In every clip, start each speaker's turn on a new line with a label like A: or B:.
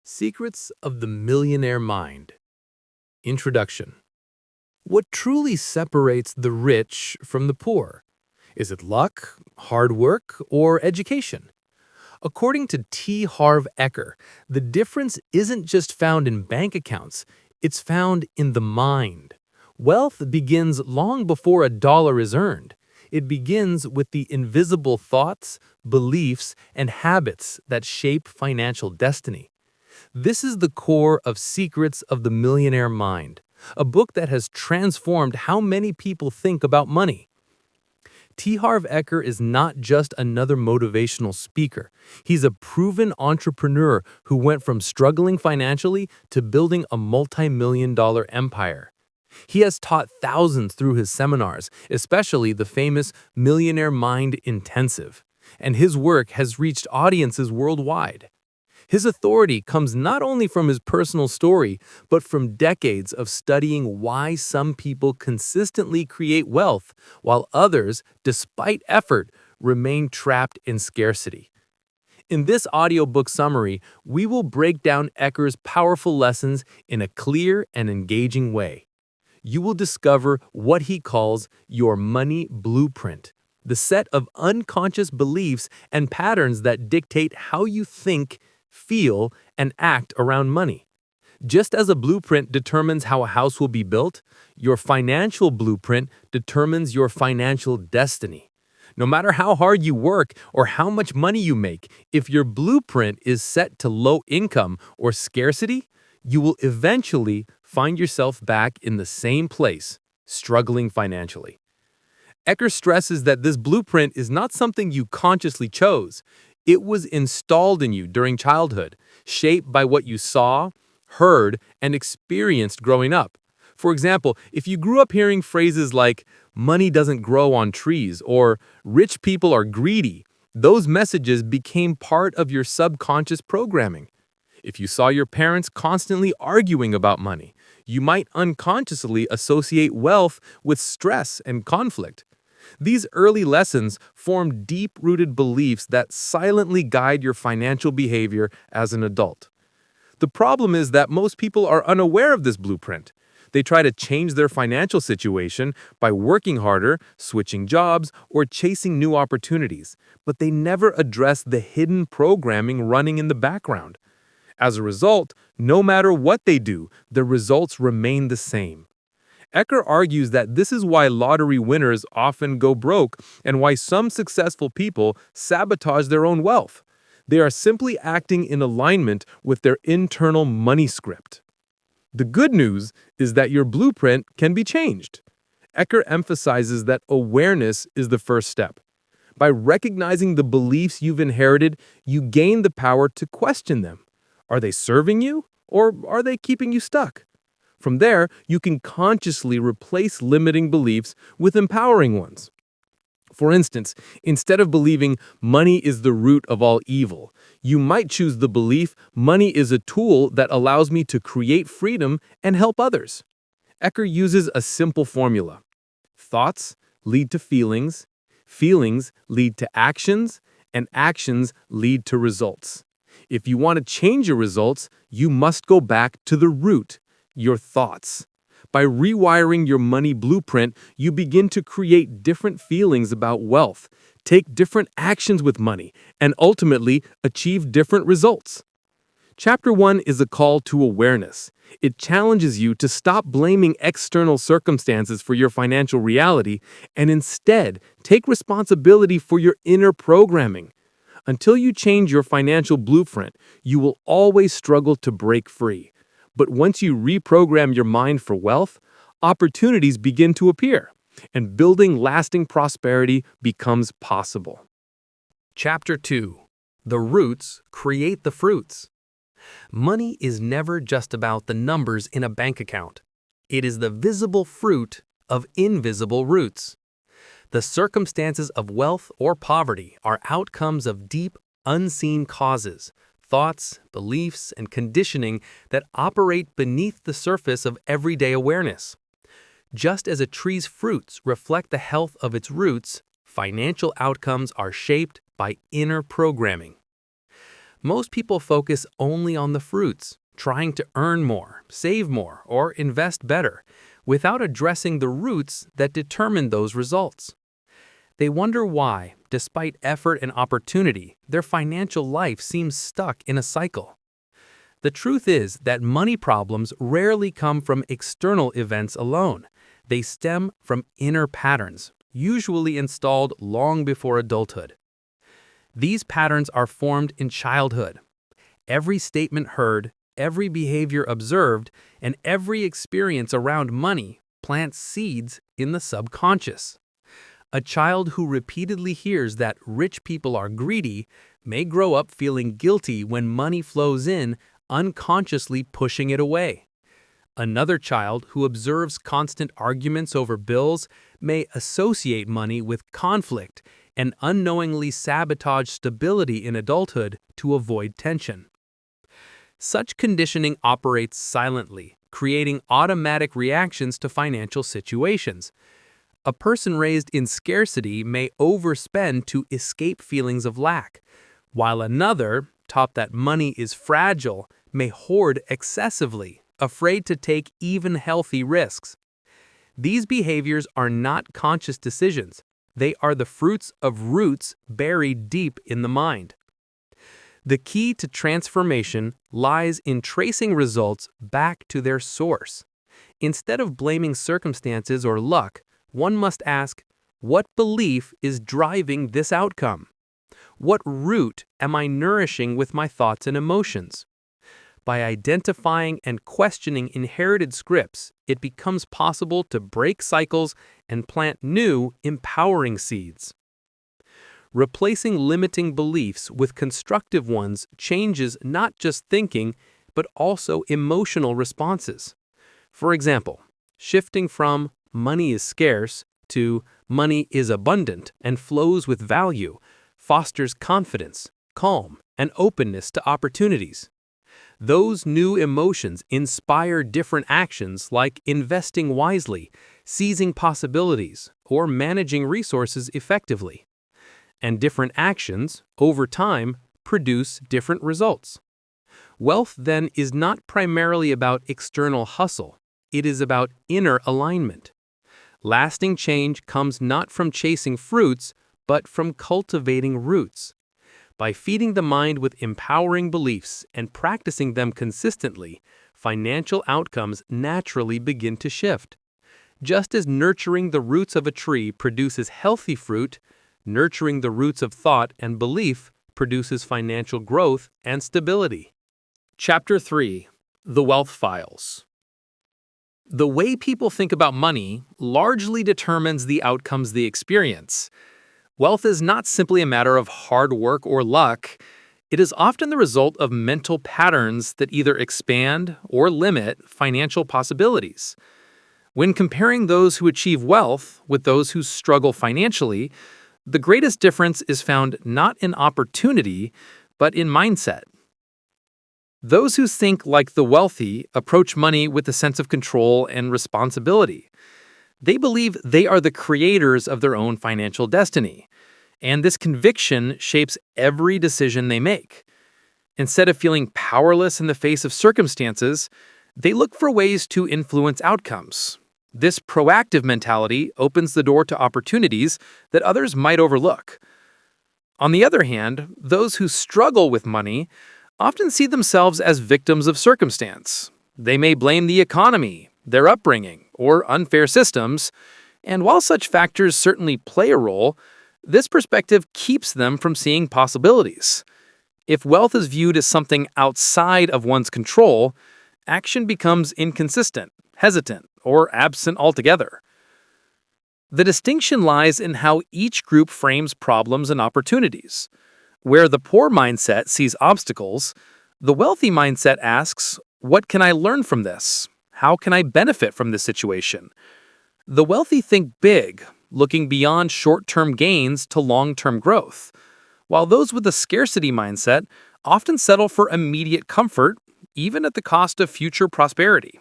A: Secrets of the Millionaire Mind. Introduction. What truly separates the rich from the poor? Is it luck, hard work, or education? According to Harv Eker, the difference isn't just found in bank accounts, it's found in the mind. Wealth begins long before a dollar is earned. It begins with the invisible thoughts, beliefs, and habits that shape financial destiny. This is the core of Secrets of the Millionaire Mind, a book that has transformed how many people think about money. Harv Eker is not just another motivational speaker. He's a proven entrepreneur who went from struggling financially to building a multi-million-dollar empire. He has taught thousands through his seminars, especially the famous Millionaire Mind Intensive, and his work has reached audiences worldwide. His authority comes not only from his personal story, but from decades of studying why some people consistently create wealth, while others, despite effort, remain trapped in scarcity. In this audiobook summary, we will break down Eker's powerful lessons in a clear and engaging way. You will discover what he calls your money blueprint, the set of unconscious beliefs and patterns that dictate how you think, feel, and act around money. Just as a blueprint determines how a house will be built, your financial blueprint determines your financial destiny. No matter how hard you work or how much money you make, if your blueprint is set to low income or scarcity, you will eventually find yourself back in the same place, struggling financially. Eker stresses that this blueprint is not something you consciously chose. It was installed in you during childhood, shaped by what you saw, heard, and experienced growing up. For example, if you grew up hearing phrases like, "money doesn't grow on trees," or "rich people are greedy," those messages became part of your subconscious programming. If you saw your parents constantly arguing about money, you might unconsciously associate wealth with stress and conflict. These early lessons form deep-rooted beliefs that silently guide your financial behavior as an adult. The problem is that most people are unaware of this blueprint. They try to change their financial situation by working harder, switching jobs, or chasing new opportunities, but they never address the hidden programming running in the background. As a result, no matter what they do, the results remain the same. Eker argues that this is why lottery winners often go broke and why some successful people sabotage their own wealth. They are simply acting in alignment with their internal money script. The good news is that your blueprint can be changed. Eker emphasizes that awareness is the first step. By recognizing the beliefs you've inherited, you gain the power to question them. Are they serving you, or are they keeping you stuck? From there, you can consciously replace limiting beliefs with empowering ones. For instance, instead of believing money is the root of all evil, you might choose the belief money is a tool that allows me to create freedom and help others. Eker uses a simple formula. Thoughts lead to feelings, feelings lead to actions, and actions lead to results. If you want to change your results, you must go back to the root, your thoughts. By rewiring your money blueprint, you begin to create different feelings about wealth, take different actions with money, and ultimately achieve different results. Chapter 1 is a call to awareness. It challenges you to stop blaming external circumstances for your financial reality and instead take responsibility for your inner programming. Until you change your financial blueprint, you will always struggle to break free. But once you reprogram your mind for wealth, opportunities begin to appear, and building lasting prosperity becomes possible. Chapter 2. The Roots Create the Fruits. Money is never just about the numbers in a bank account. It is the visible fruit of invisible roots. The circumstances of wealth or poverty are outcomes of deep, unseen causes, thoughts, beliefs, and conditioning that operate beneath the surface of everyday awareness. Just as a tree's fruits reflect the health of its roots, financial outcomes are shaped by inner programming. Most people focus only on the fruits, trying to earn more, save more, or invest better, without addressing the roots that determine those results. They wonder why, despite effort and opportunity, their financial life seems stuck in a cycle. The truth is that money problems rarely come from external events alone. They stem from inner patterns, usually installed long before adulthood. These patterns are formed in childhood. Every statement heard, every behavior observed, and every experience around money plants seeds in the subconscious. A child who repeatedly hears that rich people are greedy may grow up feeling guilty when money flows in, unconsciously pushing it away. Another child who observes constant arguments over bills may associate money with conflict and unknowingly sabotage stability in adulthood to avoid tension. Such conditioning operates silently, creating automatic reactions to financial situations. A person raised in scarcity may overspend to escape feelings of lack, while another, taught that money is fragile, may hoard excessively, afraid to take even healthy risks. These behaviors are not conscious decisions. They are the fruits of roots buried deep in the mind. The key to transformation lies in tracing results back to their source. Instead of blaming circumstances or luck, one must ask, what belief is driving this outcome? What root am I nourishing with my thoughts and emotions? By identifying and questioning inherited scripts, it becomes possible to break cycles and plant new, empowering seeds. Replacing limiting beliefs with constructive ones changes not just thinking, but also emotional responses. For example, shifting from money is scarce to money is abundant and flows with value fosters confidence, calm, and openness to opportunities. Those new emotions inspire different actions like investing wisely, seizing possibilities, or managing resources effectively. And different actions, over time, produce different results. Wealth, then, is not primarily about external hustle. It is about inner alignment. Lasting change comes not from chasing fruits, but from cultivating roots. By feeding the mind with empowering beliefs and practicing them consistently, financial outcomes naturally begin to shift. Just as nurturing the roots of a tree produces healthy fruit, nurturing the roots of thought and belief produces financial growth and stability. Chapter 3: The Wealth Files. The way people think about money largely determines the outcomes they experience. Wealth is not simply a matter of hard work or luck. It is often the result of mental patterns that either expand or limit financial possibilities. When comparing those who achieve wealth with those who struggle financially, the greatest difference is found not in opportunity, but in mindset. Those who think like the wealthy approach money with a sense of control and responsibility. They believe they are the creators of their own financial destiny, and this conviction shapes every decision they make. Instead of feeling powerless in the face of circumstances, they look for ways to influence outcomes. This proactive mentality opens the door to opportunities that others might overlook. On the other hand, those who struggle with money often see themselves as victims of circumstance. They may blame the economy, their upbringing, or unfair systems, and while such factors certainly play a role, this perspective keeps them from seeing possibilities. If wealth is viewed as something outside of one's control, action becomes inconsistent, hesitant, or absent altogether. The distinction lies in how each group frames problems and opportunities. Where the poor mindset sees obstacles, the wealthy mindset asks, what can I learn from this? How can I benefit from this situation? The wealthy think big, looking beyond short-term gains to long-term growth, while those with a scarcity mindset often settle for immediate comfort, even at the cost of future prosperity.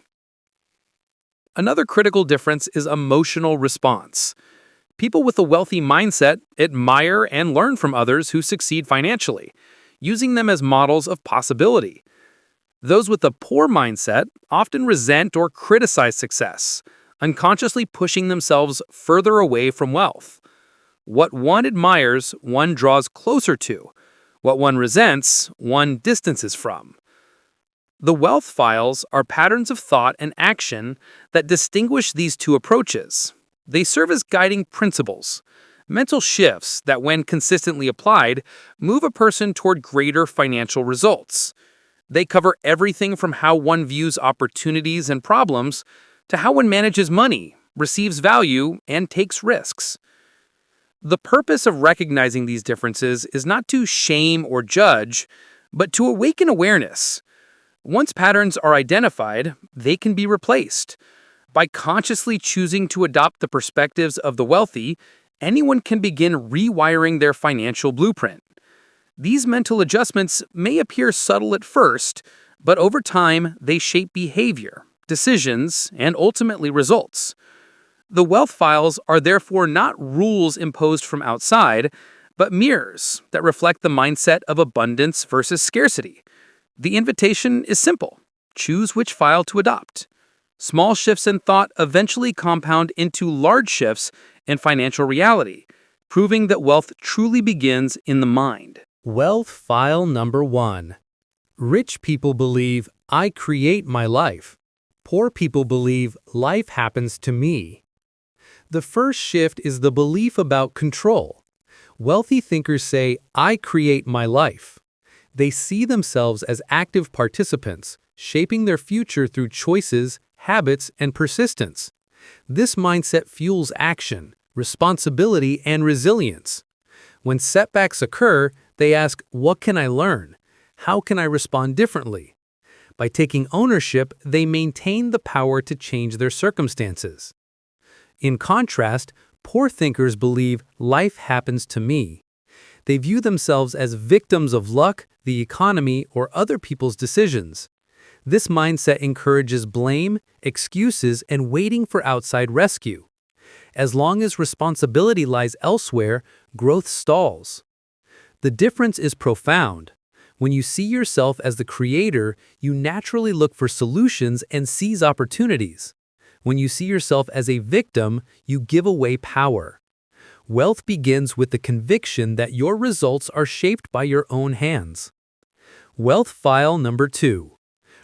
A: Another critical difference is emotional response. People with a wealthy mindset admire and learn from others who succeed financially.
B: using them as models of possibility. Those with a poor mindset often resent or criticize success, unconsciously pushing themselves further away from wealth. What one admires, one draws closer to. What one resents, one distances from. The wealth files are patterns of thought and action that distinguish these two approaches. They serve as guiding principles, mental shifts that, when consistently applied, move a person toward greater financial results. They cover everything from how one views opportunities and problems to how one manages money, receives value, and takes risks. The purpose of recognizing these differences is not to shame or judge, but to awaken awareness. Once patterns are identified, they can be replaced. By consciously choosing to adopt the perspectives of the wealthy, anyone can begin rewiring their financial blueprint. These mental adjustments may appear subtle at first, but over time they shape behavior, decisions, and ultimately results. The wealth files are therefore not rules imposed from outside, but mirrors that reflect the mindset of abundance versus scarcity. The invitation is simple. Choose which file to adopt. Small shifts in thought eventually compound into large shifts in financial reality, proving that wealth truly begins in the mind.
A: Wealth file number 1. Rich people believe, I create my life. Poor people believe, life happens to me. The first shift is the belief about control. Wealthy thinkers say, I create my life. They see themselves as active participants, shaping their future through choices, habits, and persistence. This mindset fuels action, responsibility, and resilience. When setbacks occur, they ask, what can I learn? How can I respond differently? By taking ownership, they maintain the power to change their circumstances. In contrast, poor thinkers believe life happens to me. They view themselves as victims of luck, the economy, or other people's decisions. This mindset encourages blame, excuses, and waiting for outside rescue. As long as responsibility lies elsewhere, growth stalls. The difference is profound. When you see yourself as the creator, you naturally look for solutions and seize opportunities. When you see yourself as a victim, you give away power. Wealth begins with the conviction that your results are shaped by your own hands. Wealth file number 2.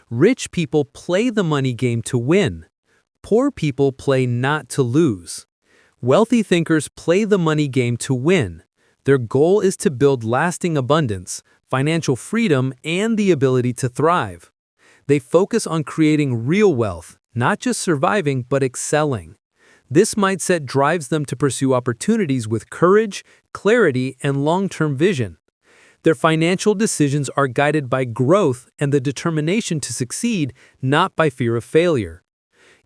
A: Rich people play the money game to win. Poor people play not to lose. Wealthy thinkers play the money game to win. Their goal is to build lasting abundance, financial freedom, and the ability to thrive. They focus on creating real wealth, not just surviving, but excelling. This mindset drives them to pursue opportunities with courage, clarity, and long-term vision. Their financial decisions are guided by growth and the determination to succeed, not by fear of failure.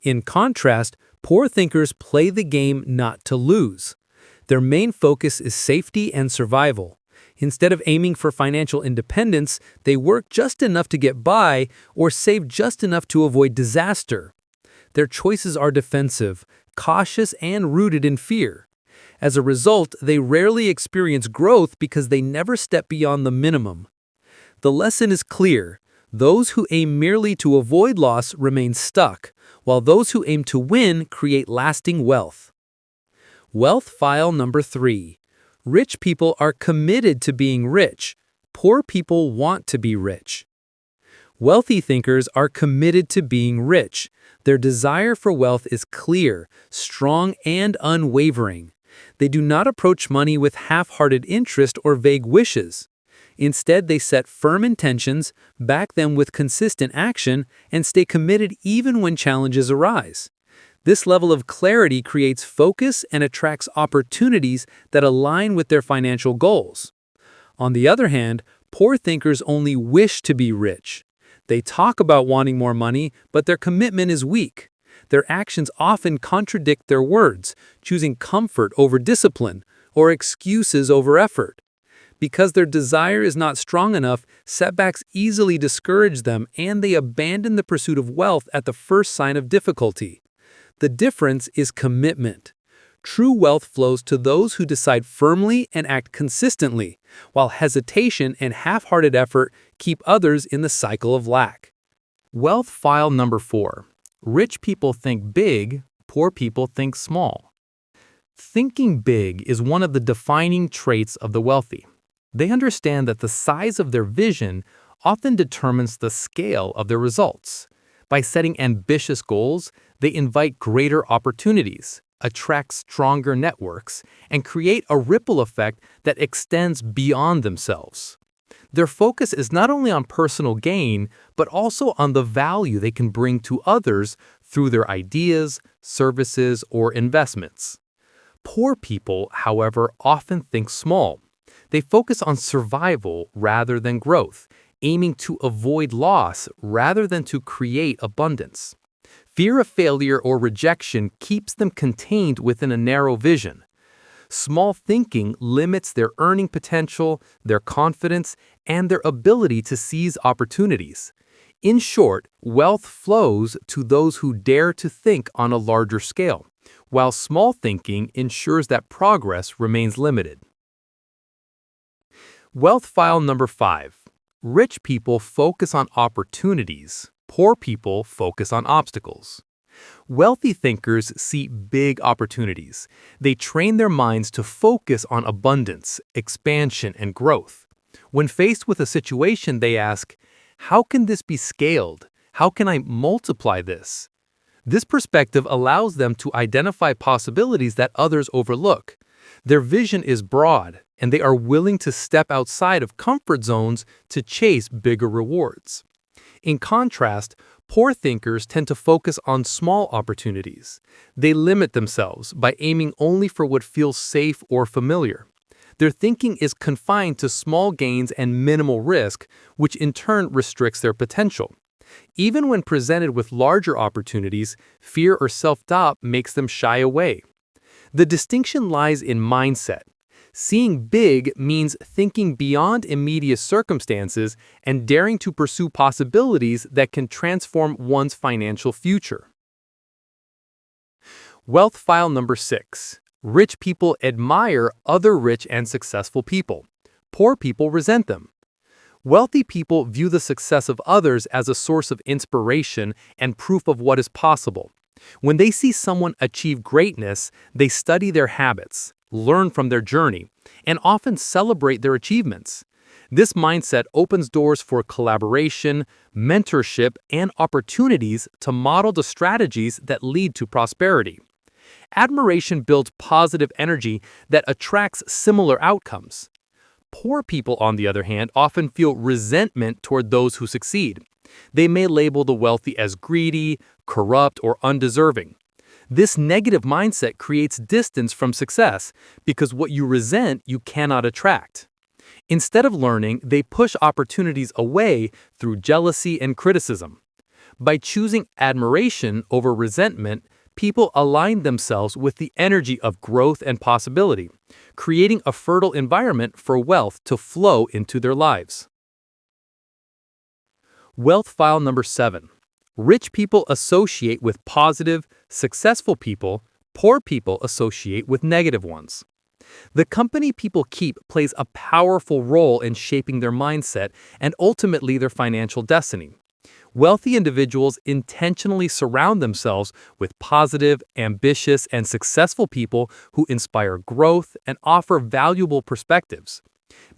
A: In contrast, poor thinkers play the game not to lose. Their main focus is safety and survival. Instead of aiming for financial independence, they work just enough to get by or save just enough to avoid disaster. Their choices are defensive, cautious, and rooted in fear. As a result, they rarely experience growth because they never step beyond the minimum. The lesson is clear. Those who aim merely to avoid loss remain stuck, while those who aim to win create lasting wealth. Wealth file number 3. Rich people are committed to being rich. Poor people want to be rich. Wealthy thinkers are committed to being rich. Their desire for wealth is clear, strong, and unwavering. They do not approach money with half-hearted interest or vague wishes. Instead, they set firm intentions, back them with consistent action, and stay committed even when challenges arise. This level of clarity creates focus and attracts opportunities that align with their financial goals. On the other hand, poor thinkers only wish to be rich. They talk about wanting more money, but their commitment is weak. Their actions often contradict their words, choosing comfort over discipline or excuses over effort. Because their desire is not strong enough, setbacks easily discourage them and they abandon the pursuit of wealth at the first sign of difficulty. The difference is commitment.
B: True wealth flows to those who decide firmly and act consistently, while hesitation and half-hearted effort keep others in the cycle of lack. Wealth file number 4. Rich people think big, poor people think small. Thinking big is one of the defining traits of the wealthy. They understand that the size of their vision often determines the scale of their results. By setting ambitious goals, they invite greater opportunities, attract stronger networks, and create a ripple effect that extends beyond themselves. Their focus is not only on personal gain, but also on the value they can bring to others through their ideas, services, or investments. Poor people, however, often think small. They focus on survival rather than growth, aiming to avoid loss rather than to create abundance. Fear of failure or rejection keeps them contained within a narrow vision. Small thinking limits their earning potential, their confidence, and their ability to seize opportunities. In short, wealth flows to those who dare to think on a larger scale, while small thinking ensures that progress remains limited. Wealth file number 5. Rich people focus on opportunities. Poor people focus on obstacles. Wealthy thinkers see big opportunities. They train their minds to focus on abundance, expansion, and growth. When faced with a situation, they ask, how can this be scaled? How can I multiply this? This perspective allows them to identify possibilities that others overlook. Their vision is broad, and they are willing to step outside of comfort zones to chase bigger rewards. In contrast, poor thinkers tend to focus on small opportunities. They limit themselves by aiming only for what feels safe or familiar. Their thinking is confined to small gains and minimal risk, which in turn restricts their potential. Even when presented with larger opportunities, fear or self-doubt makes them shy away. The distinction lies in mindset. Seeing big means thinking beyond immediate circumstances and daring to pursue possibilities that can transform one's financial future. Wealth file number 6. Rich people admire other rich and successful people. Poor people resent them. Wealthy people view the success of others as a source of inspiration and proof of what is possible. When they see someone achieve greatness, they study their habits, learn from their journey, and often celebrate their achievements. This mindset opens doors for collaboration, mentorship, and opportunities to model the strategies that lead to prosperity. Admiration builds positive energy that attracts similar outcomes. Poor people, on the other hand, often feel resentment toward those who succeed. They may label the wealthy as greedy, corrupt, or undeserving. This negative mindset creates distance from success because what you resent you cannot attract. Instead of learning, they push opportunities away through jealousy and criticism. By choosing admiration over resentment, people align themselves with the energy of growth and possibility, creating a fertile environment for wealth to flow into their lives. Wealth file number 7. Rich people associate with positive, successful people. Poor people associate with negative ones. The company people keep plays a powerful role in shaping their mindset and ultimately their financial destiny. Wealthy individuals intentionally surround themselves with positive, ambitious, and successful people who inspire growth and offer valuable perspectives.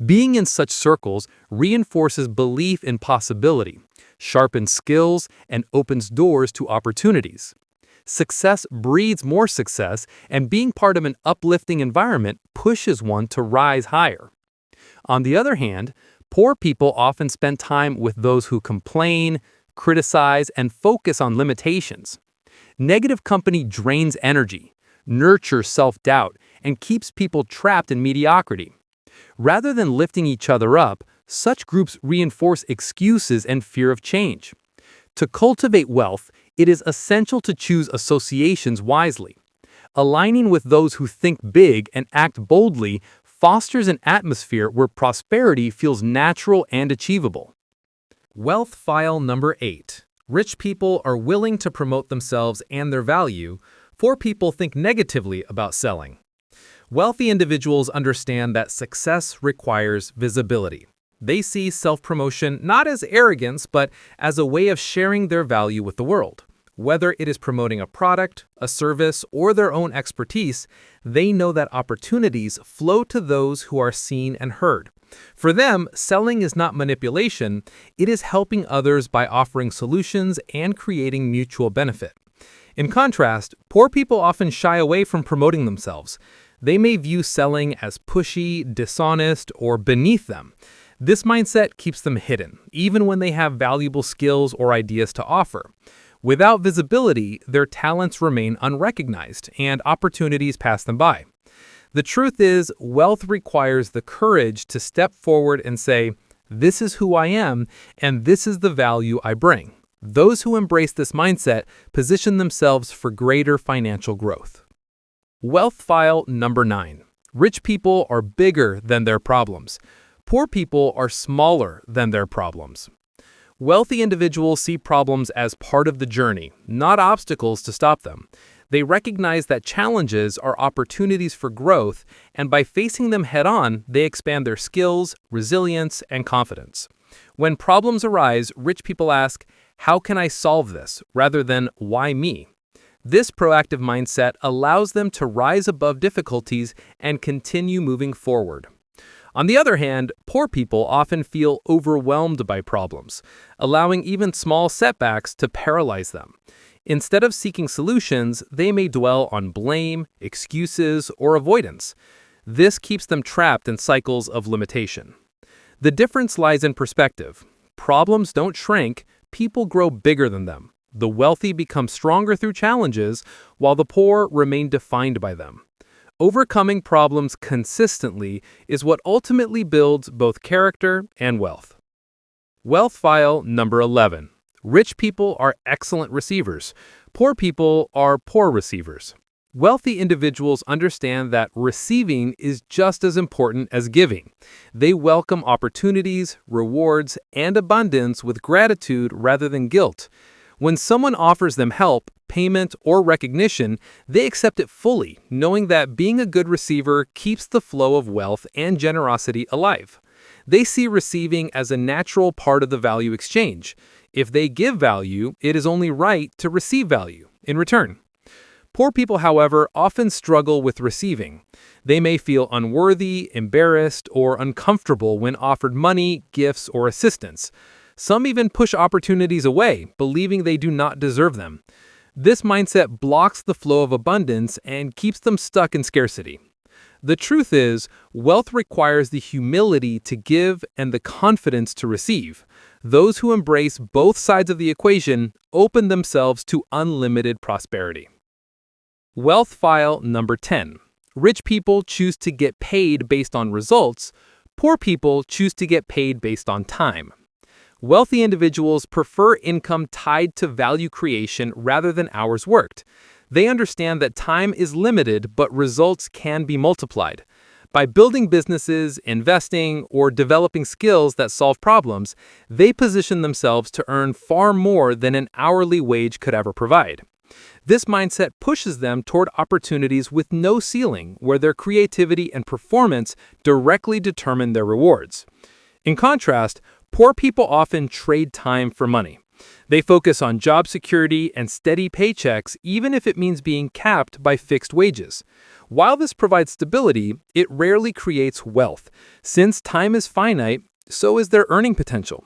B: Being in such circles reinforces belief in possibility, sharpens skills, and opens doors to opportunities. Success breeds more success, and being part of an uplifting environment pushes one to rise higher. On the other hand, poor people often spend time with those who complain, criticize, and focus on limitations. Negative company drains energy, nurtures self-doubt, and keeps people trapped in mediocrity. Rather than lifting each other up, such groups reinforce excuses and fear of change. To cultivate wealth, it is essential to choose associations wisely. Aligning with those who think big and act boldly fosters an atmosphere where prosperity feels natural and achievable. Wealth file number 8. Rich people are willing to promote themselves and their value.
C: Poor people think negatively about selling. Wealthy individuals understand that success requires visibility. They see self-promotion not as arrogance, but as a way of sharing their value with the world. Whether it is promoting a product, a service, or their own expertise, they know that opportunities flow to those who are seen and heard. For them, selling is not manipulation, it is helping others by offering solutions and creating mutual benefit. In contrast, poor people often shy away from promoting themselves. They may view selling as pushy, dishonest, or beneath them. This mindset keeps them hidden, even when they have valuable skills or ideas to offer. Without visibility, their talents remain unrecognized and opportunities pass them by. The truth is, wealth requires the courage to step forward and say, "This is who I am, and this is the value I bring." Those who embrace this mindset position themselves for greater financial growth. Wealth file number 9. Rich people are bigger than their problems. Poor people are smaller than their problems. Wealthy individuals see problems as part of the journey, not obstacles to stop them. They recognize that challenges are opportunities for growth, and by facing them head-on, they expand their skills, resilience, and confidence. When problems arise, rich people ask, "How can I solve this?" rather than "Why me?" This proactive mindset allows them to rise above difficulties and continue moving forward. On the other hand, poor people often feel overwhelmed by problems, allowing even small setbacks to paralyze them. Instead of seeking solutions, they may dwell on blame, excuses, or avoidance. This keeps them trapped in cycles of limitation. The difference lies in perspective. Problems don't shrink, people grow bigger than them. The wealthy become stronger through challenges, while the poor remain defined by them. Overcoming problems consistently is what ultimately builds both character and wealth. Wealth file number 11. Rich people are excellent receivers. Poor people are poor receivers. Wealthy individuals understand that receiving is just as important as giving. They welcome opportunities, rewards, and abundance with gratitude rather than guilt. When someone offers them help, payment, or recognition, they accept it fully, knowing that being a good receiver keeps the flow of wealth and generosity alive. They see receiving as a natural part of the value exchange. If they give value, it is only right to receive value in return. Poor people, however, often struggle with receiving. They may feel unworthy, embarrassed, or uncomfortable when offered money, gifts, or assistance. Some even push opportunities away, believing they do not deserve them. This mindset blocks the flow of abundance and keeps them stuck in scarcity. The truth is, wealth requires the humility to give and the confidence to receive. Those who embrace both sides of the equation open themselves to unlimited prosperity. Wealth file number 10. Rich people choose to get paid based on results. Poor people choose to get paid based on time. Wealthy individuals prefer income tied to value creation rather than hours worked. They understand that time is limited, but results can be multiplied. By building businesses, investing, or developing skills that solve problems, they position themselves to earn far more than an hourly wage could ever provide. This mindset pushes them toward opportunities with no ceiling, where their creativity and performance directly determine their rewards. In contrast, poor people often trade time for money. They focus on job security and steady paychecks, even if it means being capped by fixed wages. While this provides stability, it rarely creates wealth. Since time is finite, so is their earning potential.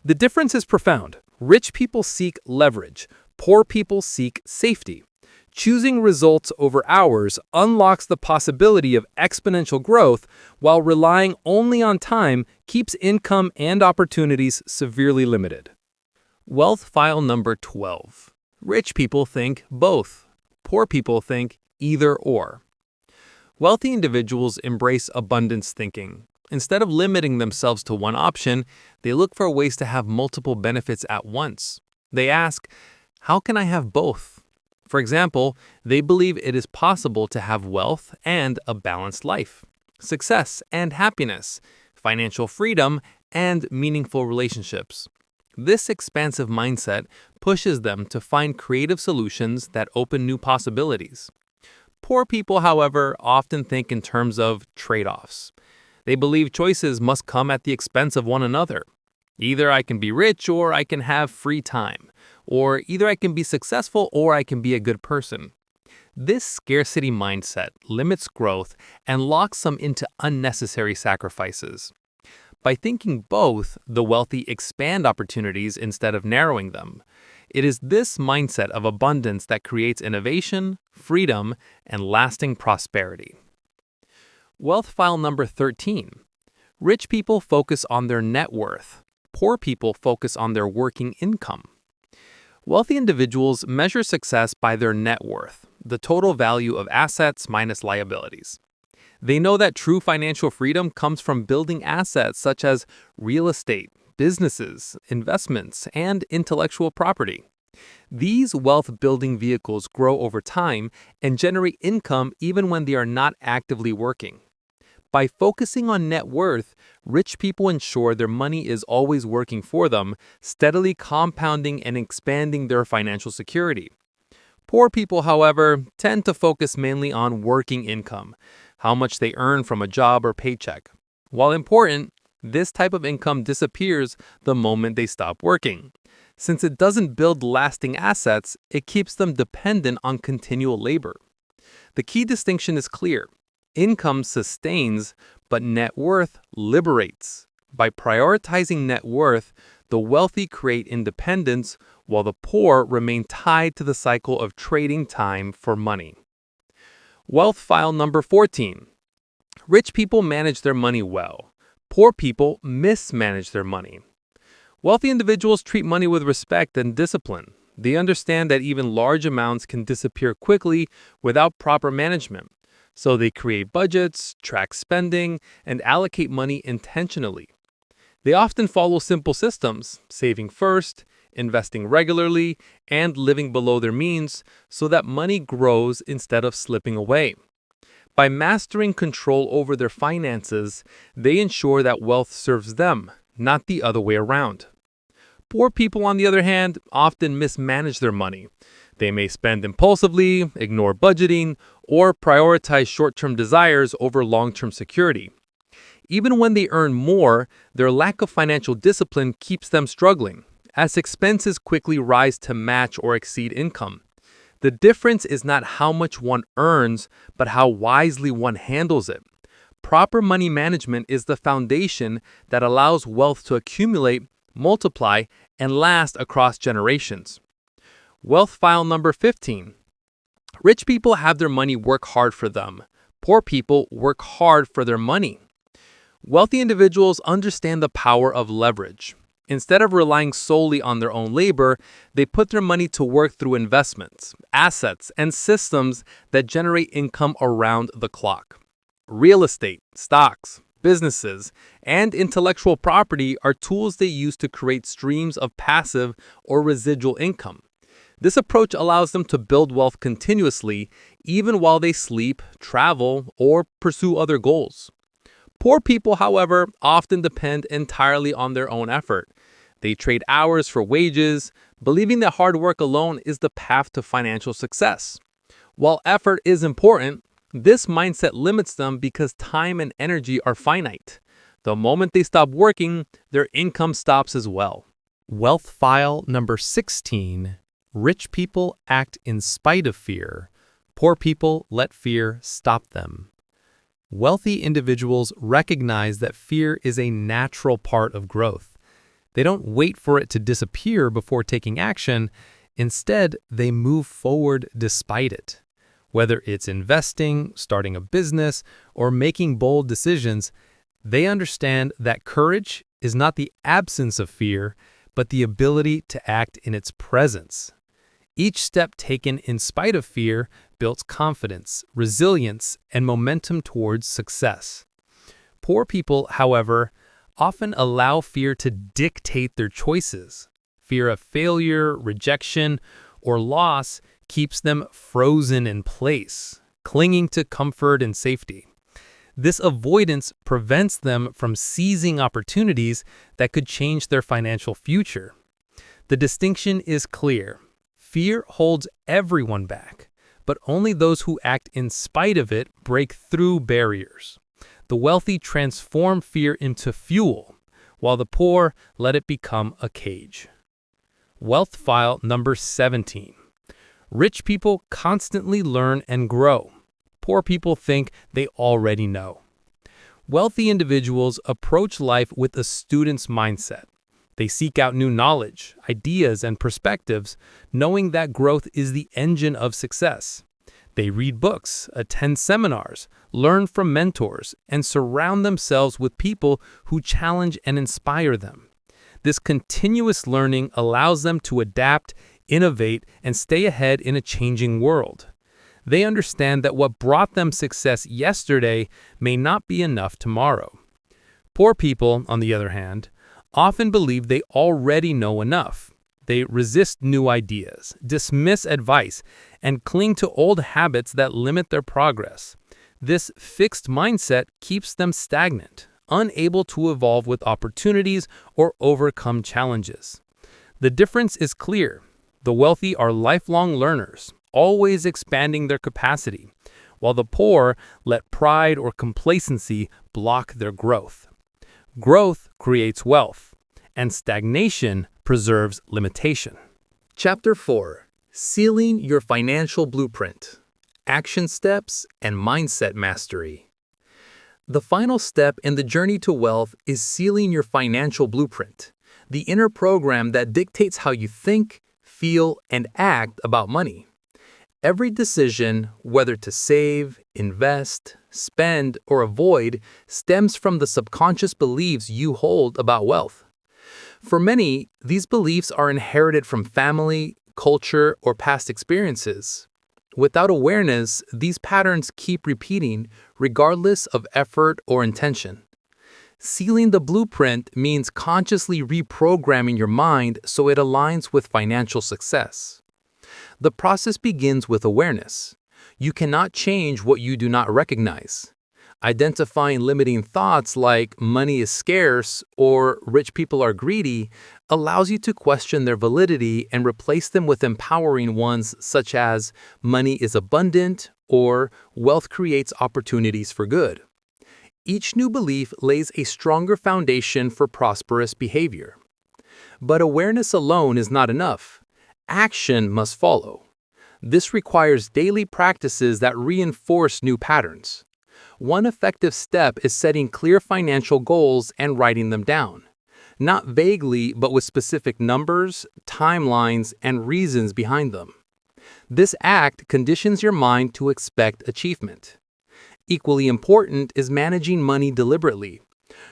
C: The difference is profound. Rich people seek leverage. Poor people seek safety. Choosing results over hours unlocks the possibility of exponential growth, while relying only on time keeps income and opportunities severely limited. Wealth file number 12. Rich people think both. Poor people think either or. Wealthy individuals embrace abundance thinking. Instead of limiting themselves to one option, they look for ways to have multiple benefits at once. They ask, "How can I have both?" For example, they believe it is possible to have wealth and a balanced life, success and happiness, financial freedom and meaningful relationships. This expansive mindset pushes them to find creative solutions that open new possibilities. Poor people, however, often think in terms of trade-offs. They believe choices must come at the expense of one another. Either I can be rich or I can have free time. Or either I can be successful or I can be a good person. This scarcity mindset limits growth and locks some into unnecessary sacrifices. By thinking both, the wealthy expand opportunities instead of narrowing them. It is this mindset of abundance that creates innovation, freedom, and lasting prosperity. Wealth file number 13. Rich people focus on their net worth. Poor people focus on their working income. Wealthy individuals measure success by their net worth, the total value of assets minus liabilities. They know that true financial freedom comes from building assets such as real estate, businesses, investments, and intellectual property. These wealth-building vehicles grow over time and generate income even when they are not actively working. By focusing on net worth, rich people ensure their money is always working for them, steadily compounding and expanding their financial security. Poor people, however, tend to focus mainly on working income, how much they earn from a job or paycheck. While important, this type of income disappears the moment they stop working. Since it doesn't build lasting assets, it keeps them dependent on continual labor. The key distinction is clear. Income sustains, but net worth liberates. By prioritizing net worth, the wealthy create independence, while the poor remain tied to the cycle of trading time for money. Wealth file number 14. Rich people manage their money well. Poor people mismanage their money. Wealthy individuals treat money with respect and discipline. They understand that even large amounts can disappear quickly without proper management. So they create budgets, track spending, and allocate money intentionally. They often follow simple systems, saving first, investing regularly, and living below their means so that money grows instead of slipping away. By mastering control over their finances, they ensure that wealth serves them, not the other way around. Poor people, on the other hand, often mismanage their money. They may spend impulsively, ignore budgeting, or prioritize short-term desires over long-term security. Even when they earn more, their lack of financial discipline keeps them struggling, as expenses quickly rise to match or exceed income. The difference is not how much one earns, but how wisely one handles it. Proper money management is the foundation that allows wealth to accumulate, multiply, and last across generations. Wealth file number 15. Rich people have their money work hard for them. Poor people work hard for their money. Wealthy individuals understand the power of leverage. Instead of relying solely on their own labor, they put their money to work through investments, assets, and systems that generate income around the clock. Real estate, stocks, businesses, and intellectual property are tools they use to create streams of passive or residual income. This approach allows them to build wealth continuously, even while they sleep, travel, or pursue other goals. Poor people, however, often depend entirely on their own effort. They trade hours for wages, believing that hard work alone is the path to financial success. While effort is important, this mindset limits them because time and energy are finite. The moment they stop working, their income stops as well.
A: Wealth file number 16. Rich people act in spite of fear. Poor people let fear stop them. Wealthy individuals recognize that fear is a natural part of growth. They don't wait for it to disappear before taking action. Instead, they move forward despite it. Whether it's investing, starting a business, or making bold decisions, they understand that courage is not the absence of fear, but the ability to act in its presence. Each step taken in spite of fear builds confidence, resilience, and momentum towards success. Poor people, however, often allow fear to dictate their choices. Fear of failure, rejection, or loss keeps them frozen in place, clinging to comfort and safety. This avoidance prevents them from seizing opportunities that could change their financial future.
C: The distinction is clear. Fear holds everyone back, but only those who act in spite of it break through barriers. The wealthy transform fear into fuel, while the poor let it become a cage. Wealth file number 17. Rich people constantly learn and grow. Poor people think they already know. Wealthy individuals approach life with a student's mindset. They seek out new knowledge, ideas, and perspectives, knowing that growth is the engine of success. They read books, attend seminars, learn from mentors, and surround themselves with people who challenge and inspire them. This continuous learning allows them to adapt, innovate, and stay ahead in a changing world. They understand that what brought them success yesterday may not be enough tomorrow. Poor people, on the other hand, often believe they already know enough. They resist new ideas, dismiss advice, and cling to old habits that limit their progress. This fixed mindset keeps them stagnant, unable to evolve with opportunities or overcome challenges. The difference is clear. The wealthy are lifelong learners, always expanding their capacity, while the poor let pride or complacency block their growth. Growth creates wealth, and stagnation preserves limitation.
B: Chapter 4. Sealing Your Financial Blueprint. Action Steps and Mindset Mastery. The final step in the journey to wealth is sealing your financial blueprint, the inner program that dictates how you think, feel, and act about money. Every decision, whether to save, invest, spend, or avoid, stems from the subconscious beliefs you hold about wealth. For many, these beliefs are inherited from family, culture, or past experiences. Without awareness, these patterns keep repeating, regardless of effort or intention. Sealing the blueprint means consciously reprogramming your mind so it aligns with financial success. The process begins with awareness. You cannot change what you do not recognize. Identifying limiting thoughts like money is scarce or rich people are greedy allows you to question their validity and replace them with empowering ones such as money is abundant or wealth creates opportunities for good. Each new belief lays a stronger foundation for prosperous behavior. But awareness alone is not enough. Action must follow. This requires daily practices that reinforce new patterns. One effective step is setting clear financial goals and writing them down, not vaguely but with specific numbers, timelines, and reasons behind them. This act conditions your mind to expect achievement. Equally important is managing money deliberately.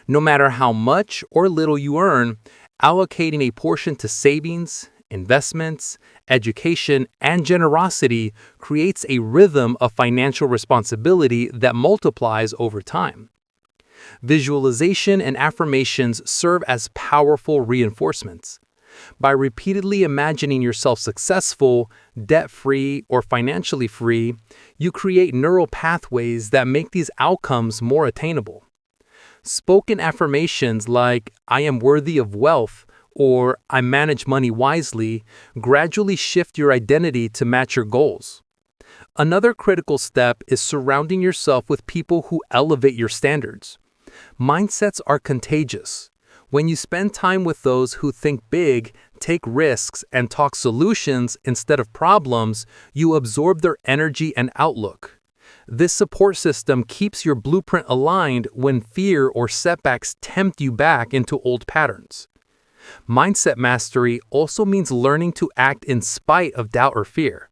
B: No matter how much or little you earn, allocating a portion to savings, investments, education, and generosity creates a rhythm of financial responsibility that multiplies over time. Visualization and affirmations serve as powerful reinforcements. By repeatedly imagining yourself successful, debt-free, or financially free, you create neural pathways that make these outcomes more attainable. Spoken affirmations like, "I am worthy of wealth," or "I manage money wisely," gradually shift your identity to match your goals. Another critical step is surrounding yourself with people who elevate your standards. Mindsets are contagious. When you spend time with those who think big, take risks, and talk solutions instead of problems, you absorb their energy and outlook. This support system keeps your blueprint aligned when fear or setbacks tempt you back into old patterns. Mindset mastery also means learning to act in spite of doubt or fear.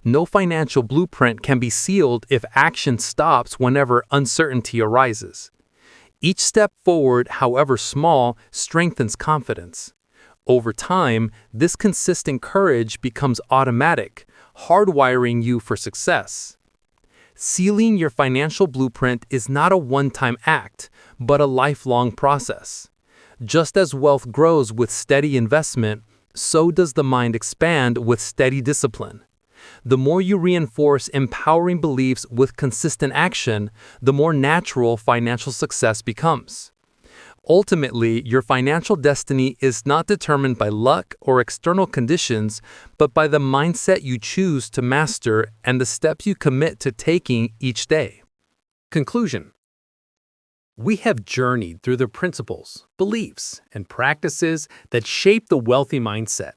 B: No financial blueprint can be sealed if action stops whenever uncertainty arises. Each step forward, however small, strengthens confidence. Over time, this consistent courage becomes automatic, hardwiring you for success. Sealing your financial blueprint is not a one-time act, but a lifelong process. Just as wealth grows with steady investment, so does the mind expand with steady discipline. The more you reinforce empowering beliefs with consistent action, the more natural financial success becomes.
C: Ultimately, your financial destiny is not determined by luck or external conditions, but by the mindset you choose to master and the steps you commit to taking each day.
B: Conclusion. We have journeyed through the principles, beliefs, and practices that shape the wealthy mindset,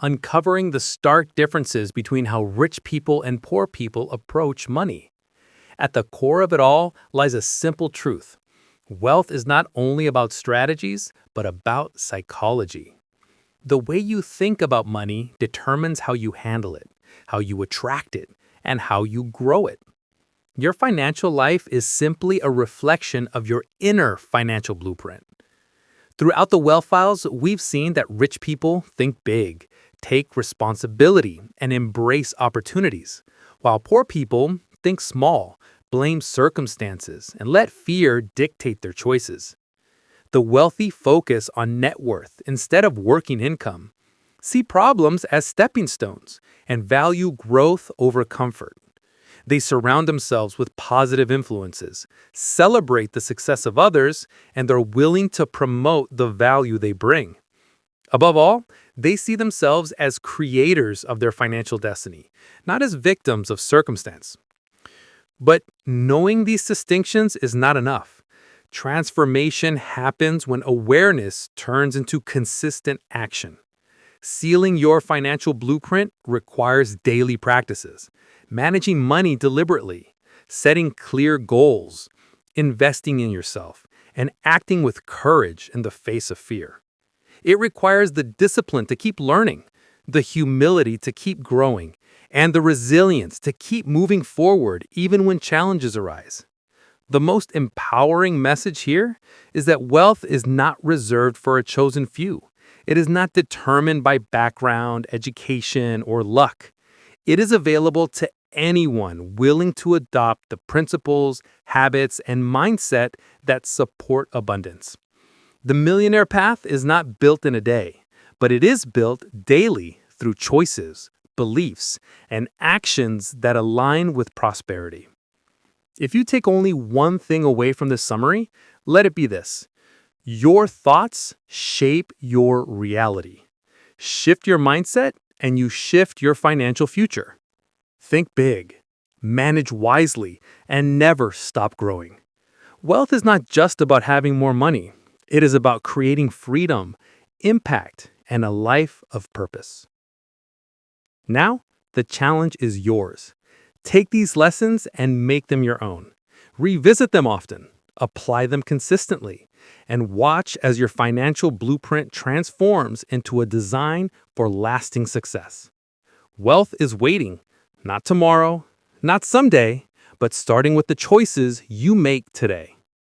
B: uncovering the stark differences between how rich people and poor people approach money. At the core of it all lies a simple truth. Wealth is not only about strategies, but about psychology. The way you think about money determines how you handle it, how you attract it, and how you grow it. Your financial life is simply a reflection of your inner financial blueprint. Throughout the Wealth Files, we've seen that rich people think big, take responsibility, and embrace opportunities, while poor people think small, blame circumstances, and let fear dictate their choices. The wealthy focus on net worth instead of working income, see problems as stepping stones, and value growth over comfort. They surround themselves with positive influences, celebrate the success of others, and they're willing to promote the value they bring. Above all, they see themselves as creators of their financial destiny, not as victims of circumstance. But knowing these distinctions is not enough. Transformation happens when awareness turns into consistent action. Sealing your financial blueprint requires daily practices, managing money deliberately, setting clear goals, investing in yourself, and acting with courage in the face of fear. It requires the discipline to keep learning, the humility to keep growing, and the resilience to keep moving forward even when challenges arise. The most empowering message here is that wealth is not reserved for a chosen few. It is not determined by background, education, or luck. It is available to anyone willing to adopt the principles, habits, and mindset that support abundance. The millionaire path is not built in a day, but it is built daily through choices, beliefs, and actions that align with prosperity. If you take only one thing away from this summary, let it be this. Your thoughts shape your reality. Shift your mindset, and you shift your financial future. Think big, manage wisely, and never stop growing. Wealth is not just about having more money. It is about creating freedom, impact, and a life of purpose. Now, the challenge is yours. Take these lessons and make them your own. Revisit them often, apply them consistently, and watch as your financial blueprint transforms into a design for lasting success. Wealth is waiting, not tomorrow, not someday, but starting with the choices you make today.